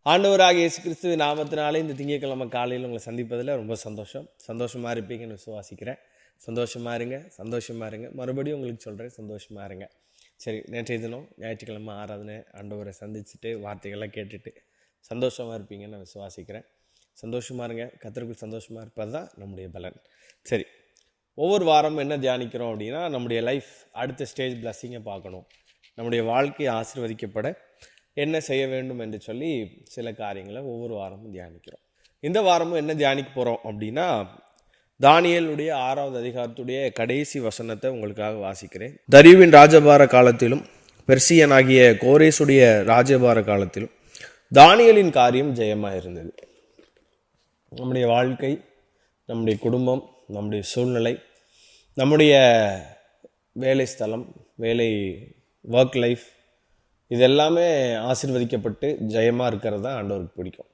ஆண்டவராக இயேசு கிறிஸ்துவ நாமத்தினாலே இந்த திங்கட்கிழமை காலையில் உங்களை சந்திப்பதில் ரொம்ப சந்தோஷமாக இருப்பீங்கன்னு விசுவாசிக்கிறேன். சந்தோஷமாக இருங்க. மறுபடியும் உங்களுக்கு சொல்கிறேன், சந்தோஷமாக இருங்க. சரி, நேற்றைய தினம் ஞாயிற்றுக்கிழமை ஆராதனை ஆண்டவரை சந்திச்சுட்டு வார்த்தைகள்லாம் கேட்டுட்டு சந்தோஷமாக இருப்பீங்கன்னு நான் விசுவாசிக்கிறேன். சந்தோஷமாக இருங்க. கர்த்தருக்குள் சந்தோஷமாக இருப்பது தான் நம்முடைய பலன். சரி, ஒவ்வொரு வாரமும் என்ன தியானிக்கிறோம் அப்படின்னா, நம்முடைய லைஃப் அடுத்த ஸ்டேஜ் பிளஸ்ஸிங்கை பார்க்கணும், நம்முடைய வாழ்க்கை ஆசீர்வதிக்கப்பட என்ன செய்ய வேண்டும் என்று சொல்லி சில காரியங்களை ஒவ்வொரு வாரமும் தியானிக்கிறோம். இந்த வாரமும் என்ன தியானிக்க போகிறோம் அப்படின்னா, தானியேலுடைய 6வது அதிகாரத்துடைய கடைசி வசனத்தை உங்களுக்காக வாசிக்கிறேன். தரியுவின் ராஜபார காலத்திலும் பெர்சியனாகிய கோரேசுடைய ராஜபார காலத்திலும் தானியேலின் காரியம் ஜெயமாக இருந்தது. நம்முடைய வாழ்க்கை, நம்முடைய குடும்பம், நம்முடைய சூழ்நிலை, நம்முடைய வேலை ஸ்தலம், ஒர்க் லைஃப், இதெல்லாமே ஆசீர்வதிக்கப்பட்டு ஜெயமாக இருக்கிறது தான் ஆண்டவருக்கு பிடிக்கும்.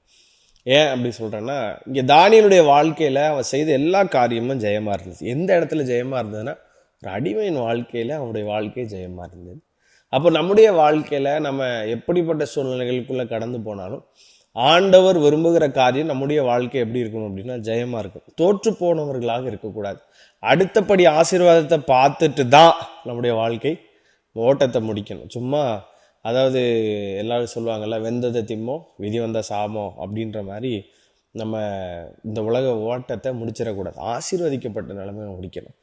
ஏன் அப்படி சொல்கிறேன்னா, இங்கே தானியேலுடைய வாழ்க்கையில் அவன் செய்த எல்லா காரியமும் ஜெயமாக இருந்துச்சு. எந்த இடத்துல ஜெயமாக இருந்ததுன்னா, ஒரு அடிமையின் வாழ்க்கையில் அவனுடைய வாழ்க்கை ஜெயமாக இருந்தது. அப்போ நம்முடைய வாழ்க்கையில் நம்ம எப்படிப்பட்ட சூழ்நிலைகளுக்குள்ளே கடந்து போனாலும் ஆண்டவர் விரும்புகிற காரியம் நம்முடைய வாழ்க்கை எப்படி இருக்கணும் அப்படின்னா ஜெயமாக இருக்கும். தோற்று போனவர்களாக இருக்கக்கூடாது. அடுத்தபடி ஆசீர்வாதத்தை பார்த்துட்டு தான் நம்முடைய வாழ்க்கை ஓட்டத்தை முடிக்கணும். சும்மா அதாவது எல்லாரும் சொல்லுவாங்கள்ல, வெந்ததை திம்மோ விதி வந்த சாமோ அப்படின்ற மாதிரி நம்ம இந்த உலக ஓட்டத்தை முடிச்சிடக்கூடாது. ஆசீர்வதிக்கப்பட்ட நிலைமை முடிக்கணும்.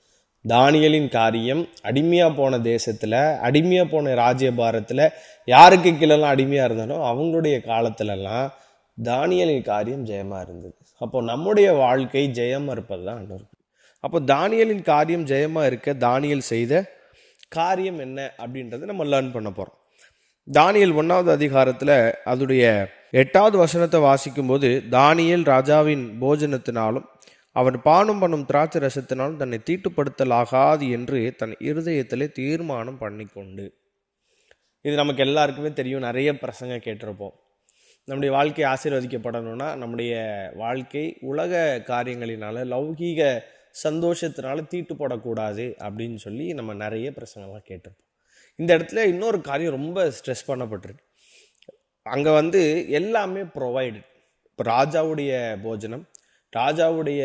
தானியேலின் காரியம் அடிமையாக போன தேசத்தில், அடிமையாக போன ராஜ்யபாரத்தில் யாருக்கு கீழெல்லாம் அடிமையாக இருந்தானோ அவங்களுடைய காலத்துலலாம் தானியேலின் காரியம் ஜெயமாக இருந்தது. அப்போ நம்முடைய வாழ்க்கை ஜெயமாக இருப்பது தான் ஆண்டவர். அப்போ தானியேலின் காரியம் ஜெயமாக இருக்க தானியேல் செய்த காரியம் என்ன அப்படின்றத நம்ம லேர்ன் பண்ண போகிறோம். தானியேல் 1வது அதிகாரத்தில் அதோடைய 8வது வசனத்தை வாசிக்கும்போது, தானியேல் ராஜாவின் போஜனத்தினாலும் அவன் பானம் பண்ணும் திராட்சை ரசத்தினாலும் தன்னை தீட்டுப்படுத்தலாகாது என்று தன் இருதயத்திலே தீர்மானம் பண்ணி கொண்டு. இது நமக்கு எல்லாருக்குமே தெரியும், நிறைய பிரசங்க கேட்டிருப்போம். நம்முடைய வாழ்க்கை ஆசீர்வதிக்கப்படணும்னா நம்முடைய வாழ்க்கை உலக காரியங்களினால, லௌகீக சந்தோஷத்தினால தீட்டுப்படக்கூடாது அப்படின்னு சொல்லி நம்ம நிறைய பிரசங்கெல்லாம் கேட்டிருப்போம். இந்த இடத்துல இன்னொரு காரியம் ரொம்ப ஸ்ட்ரெஸ் பண்ணப்பட்டிருக்கு. அங்கே எல்லாமே ப்ரொவைடட். இப்போ ராஜாவுடைய போஜனம், ராஜாவுடைய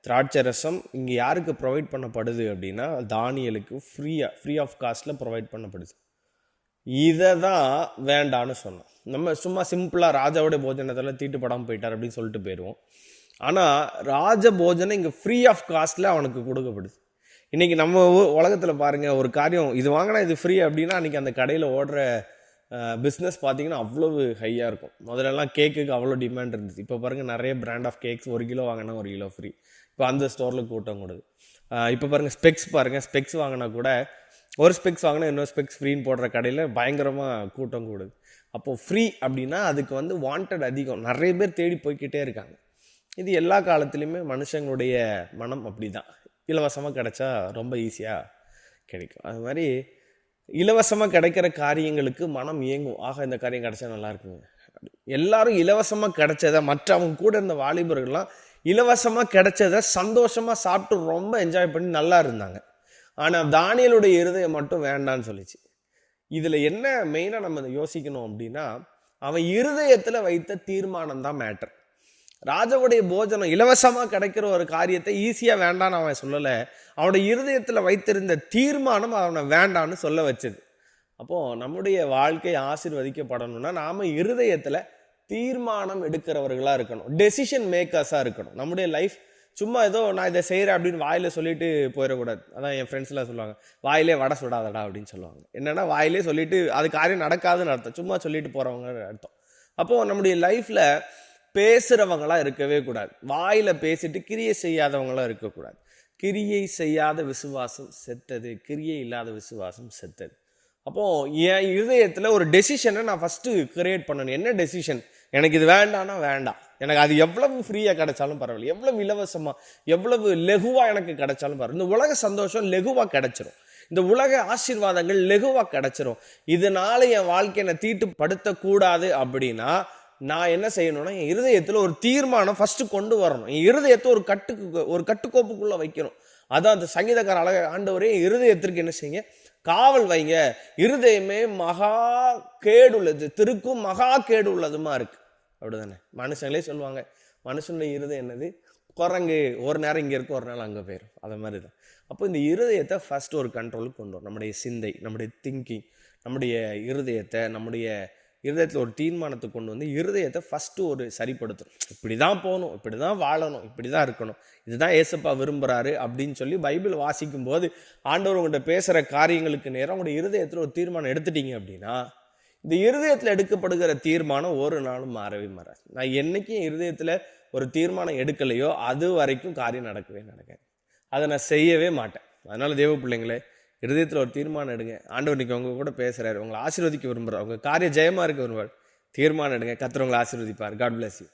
திராட்சை ரசம் இங்கே யாருக்கு ப்ரொவைட் பண்ணப்படுது அப்படின்னா தானியேலுக்கு ஃப்ரீ ஆஃப் காஸ்ட்டில் ப்ரொவைட் பண்ணப்படுது. இதை தான் வேண்டான்னு சொன்னோம். நம்ம சும்மா சிம்பிளாக ராஜாவுடைய போஜனத்தில் தீட்டுப்படாமல் போயிட்டார் அப்படின்னு சொல்லிட்டு போயிடுவோம். ஆனால் ராஜ போஜனம் இங்கே ஃப்ரீ ஆஃப் காஸ்ட்டில் அவனுக்கு கொடுக்கப்படுது. இன்றைக்கி நம்ம உலகத்தில் பாருங்கள், ஒரு காரியம் இது வாங்கினா இது ஃப்ரீ அப்படின்னா அன்றைக்கி அந்த கடையில் ஓடுற பிஸ்னஸ் பார்த்திங்கன்னா அவ்வளவு ஹையாக இருக்கும். முதல்லலாம் கேக்குக்கு அவ்வளோ டிமாண்ட் இருந்துச்சு. இப்போ பாருங்கள், நிறைய பிராண்ட் ஆஃப் கேக்ஸ் 1 கிலோ வாங்கினா 1 கிலோ ஃப்ரீ. இப்போ அந்த ஸ்டோரில் கூட்டம் கூடுது. இப்போ பாருங்கள், ஸ்பெக்ஸ் வாங்கினா கூட ஒரு ஸ்பெக்ஸ் வாங்கினா இன்னொரு ஸ்பெக்ஸ் ஃப்ரீன்னு போடுற கடையில் பயங்கரமாக கூட்டம் கூடுது. அப்போது ஃப்ரீ அப்படின்னா அதுக்கு வாண்டட் அதிகம், நிறைய பேர் தேடி போய்கிட்டே இருக்காங்க. இது எல்லா காலத்துலேயுமே மனுஷங்களுடைய மனம் அப்படி தான். இலவசமாக கிடைச்சா ரொம்ப ஈஸியாக கிடைக்கும். அது மாதிரி இலவசமாக கிடைக்கிற காரியங்களுக்கு மனம் இயங்கும். ஆக இந்த காரியம் கிடைச்சா நல்லா இருக்குங்க. எல்லாரும் இலவசமாக கிடைச்சதை, மற்ற அவங்க கூட இருந்த வாலிபர்கள்லாம் இலவசமாக கிடைச்சதை சந்தோஷமாக சாப்பிட்டு ரொம்ப என்ஜாய் பண்ணி நல்லா இருந்தாங்க. ஆனால் தானியேலுடைய இருதயம் மட்டும் வேண்டான்னு சொல்லிச்சு. இதில் என்ன மெயினாக நம்ம யோசிக்கணும் அப்படின்னா, அவன் இருதயத்தில் வைத்த தீர்மானம் தான் மேட்டர். ராஜாவுடைய போஜனம் இலவசமாக கிடைக்கிற ஒரு காரியத்தை ஈஸியாக வேண்டான்னு அவன் சொல்லலை. அவனுடைய இருதயத்தில் வைத்திருந்த தீர்மானம் அவனை வேண்டான்னு சொல்ல வச்சது. அப்போது நம்முடைய வாழ்க்கை ஆசீர்வதிக்கப்படணும்னா நாம் இருதயத்தில் தீர்மானம் எடுக்கிறவர்களாக இருக்கணும், டெசிஷன் மேக்கர்ஸாக இருக்கணும். நம்முடைய லைஃப் சும்மா ஏதோ நான் இதை செய்கிறேன் அப்படின்னு வாயில் சொல்லிட்டு போயிடக்கூடாது. அதான் என் ஃப்ரெண்ட்ஸ்லாம் சொல்லுவாங்க, வாயிலே வடை சுடாதடா அப்படின்னு சொல்லுவாங்க. என்னென்னா வாயிலே சொல்லிட்டு அது காரியம் நடக்காதுன்னு அர்த்தம், சும்மா சொல்லிட்டு போகிறவங்க அர்த்தம். அப்போது நம்முடைய லைஃப்பில் பேசுகிறவங்களாம் இருக்கவே கூடாது. வாயில் பேசிட்டு கிரியை செய்யாதவங்களாம் இருக்கக்கூடாது. கிரியை செய்யாத விசுவாசம் செத்தது, கிரியை இல்லாத விசுவாசம் செத்தது. அப்போது என் இருதயத்தில் ஒரு டெசிஷனை நான் ஃபஸ்ட்டு கிரியேட் பண்ணணும். என்ன டெசிஷன்? எனக்கு இது வேண்டாம்னா வேண்டாம். எனக்கு அது எவ்வளவு ஃப்ரீயாக கிடைச்சாலும் பரவாயில்ல, எவ்வளவு இலவசமாக, எவ்வளவு லெகுவாக எனக்கு கிடைச்சாலும் பரவாயில்ல. இந்த உலக சந்தோஷம் லெகுவாக கிடைச்சிரும், இந்த உலக ஆசீர்வாதங்கள் லெகுவாக கிடைச்சிரும். இதனால என் வாழ்க்கையை தீட்டுப்படுத்தக்கூடாது அப்படின்னா நான் என்ன செய்யணும்னா, என் இருதயத்தில் ஒரு தீர்மானம் ஃபஸ்ட்டு கொண்டு வரணும். என் இருதயத்தை ஒரு கட்டுக்கோப்புக்குள்ளே வைக்கணும். அதான் அந்த சங்கீதக்கார ஆண்டவரே இருதயத்திற்கு என்ன செய்யுங்க, காவல் வைங்க. இருதயமே மகா கேடு உள்ளது, திருக்கும் மகா கேடு உள்ளதுமா இருக்கு. அப்படிதானே? மனுஷங்களே சொல்லுவாங்க, மனுஷனுடைய இருதயம் என்னது, குரங்கு ஒரு நேரம் இங்கே இருக்கும், ஒரு நாள் அங்கே போயிடும். அதை மாதிரி தான். அப்போ இந்த இருதயத்தை ஃபஸ்ட்டு ஒரு கண்ட்ரோலுக்கு கொண்டு வரும். நம்முடைய சிந்தை, நம்முடைய திங்கிங், நம்முடைய இருதயத்தை, நம்முடைய இருதயத்தில் ஒரு தீர்மானத்தை கொண்டு வந்து இருதயத்தை ஃபஸ்ட்டு ஒரு சரிப்படுத்தணும். இப்படி தான் போகணும், இப்படி தான் வாழணும், இப்படி தான் இருக்கணும், இதுதான் ஏசப்பா விரும்புகிறாரு அப்படின்னு சொல்லி பைபிள் வாசிக்கும் போது ஆண்டவர் உங்கள்கிட்ட பேசுகிற காரியங்களுக்கு நேரம் உங்களுடைய இருதயத்தில் ஒரு தீர்மானம் எடுத்துட்டீங்க அப்படின்னா, இந்த இருதயத்தில் எடுக்கப்படுகிற தீர்மானம் ஒரு நாளும் மாறவே மாறாது. நான் என்னைக்கும் இருதயத்தில் ஒரு தீர்மானம் எடுக்கலையோ அது வரைக்கும் காரியம் நடக்காது. அதை நான் செய்யவே மாட்டேன். அதனால் தேவ பிள்ளைங்களே, இருதயத்தில் ஒரு தீர்மானம் எடுங்க. ஆண்டவர் இன்னைக்கு உங்க கூட பேசுகிறாரு, உங்களை ஆசீர்வதிக்க விரும்புகிறார், உங்கள் காரிய ஜெயமாக இருக்க விரும்புகிறார். தீர்மானம் எடுங்க. கர்த்தர் உங்களை ஆசீர்வதிப்பார். God bless you.